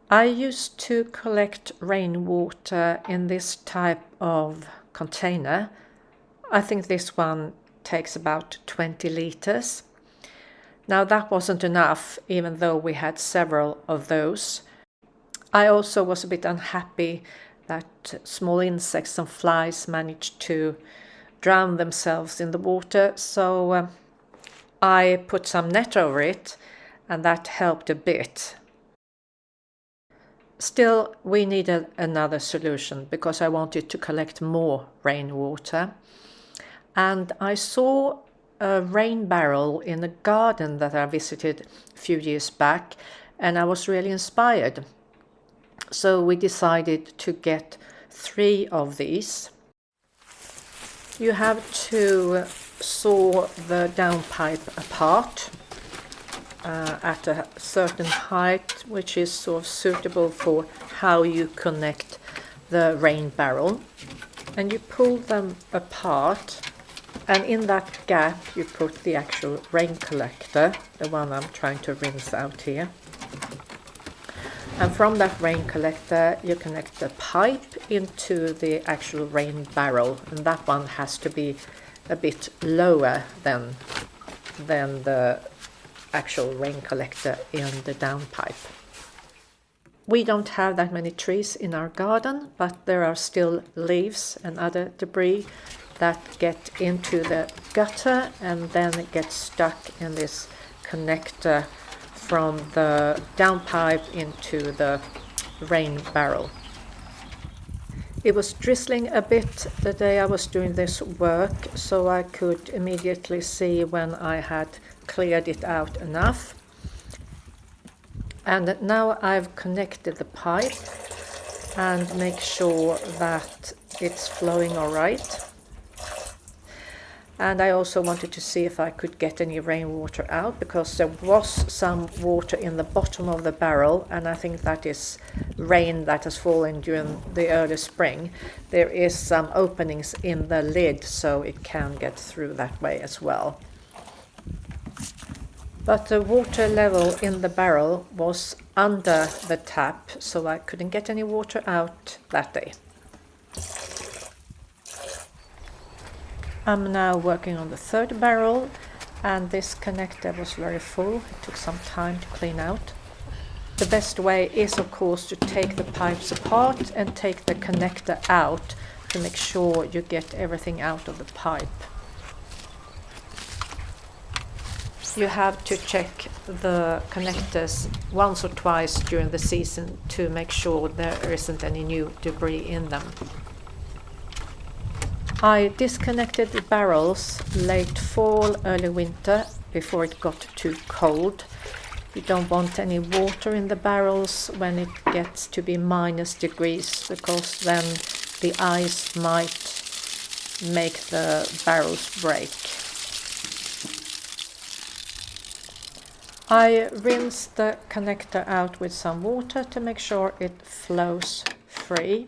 I used to collect rainwater in this type of container. I think this one takes about 20 liters. Now that wasn't enough, even though we had several of those. I also was a bit unhappy that small insects and flies managed to drown themselves in the water, so I put some net over it, and that helped a bit. Still, we needed another solution because I wanted to collect more rainwater. And I saw a rain barrel in a garden that I visited a few years back, and I was really inspired. So we decided to get 3 of these. You have to saw the downpipe apart at a certain height, which is sort of suitable for how you connect the rain barrel. And you pull them apart, and in that gap you put the actual rain collector, the one I'm trying to rinse out here. And from that rain collector you connect the pipe into the actual rain barrel, and that one has to be a bit lower than the actual rain collector in the downpipe. We don't have that many trees in our garden, but there are still leaves and other debris that get into the gutter, and then it gets stuck in this connector from the downpipe into the rain barrel. It was drizzling a bit the day I was doing this work, so I could immediately see when I had cleared it out enough. And now I've connected the pipe and make sure that it's flowing all right. And I also wanted to see if I could get any rainwater out, because there was some water in the bottom of the barrel, and I think that is rain that has fallen during the early spring. There is some openings in the lid, so it can get through that way as well. But the water level in the barrel was under the tap, so I couldn't get any water out that day. I'm now working on the 3rd barrel, and this connector was very full. It took some time to clean out. The best way is, of course, to take the pipes apart and take the connector out to make sure you get everything out of the pipe. You have to check the connectors once or twice during the season to make sure there isn't any new debris in them. I disconnected the barrels late fall, early winter, before it got too cold. You don't want any water in the barrels when it gets to be -degrees, because then the ice might make the barrels break. I rinsed the connector out with some water to make sure it flows free.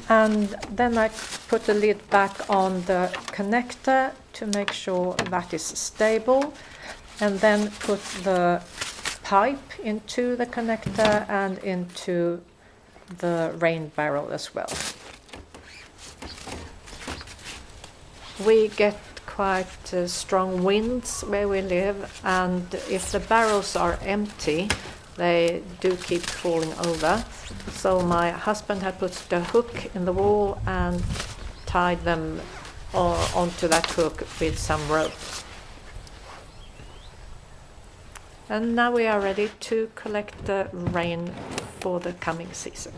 And then I put the lid back on the connector to make sure that is stable, and then put the pipe into the connector and into the rain barrel as well. We get quite strong winds where we live, and if the barrels are empty, they do keep falling over. So my husband had put the hook in the wall and tied them onto that hook with some rope. And now we are ready to collect the rain for the coming season.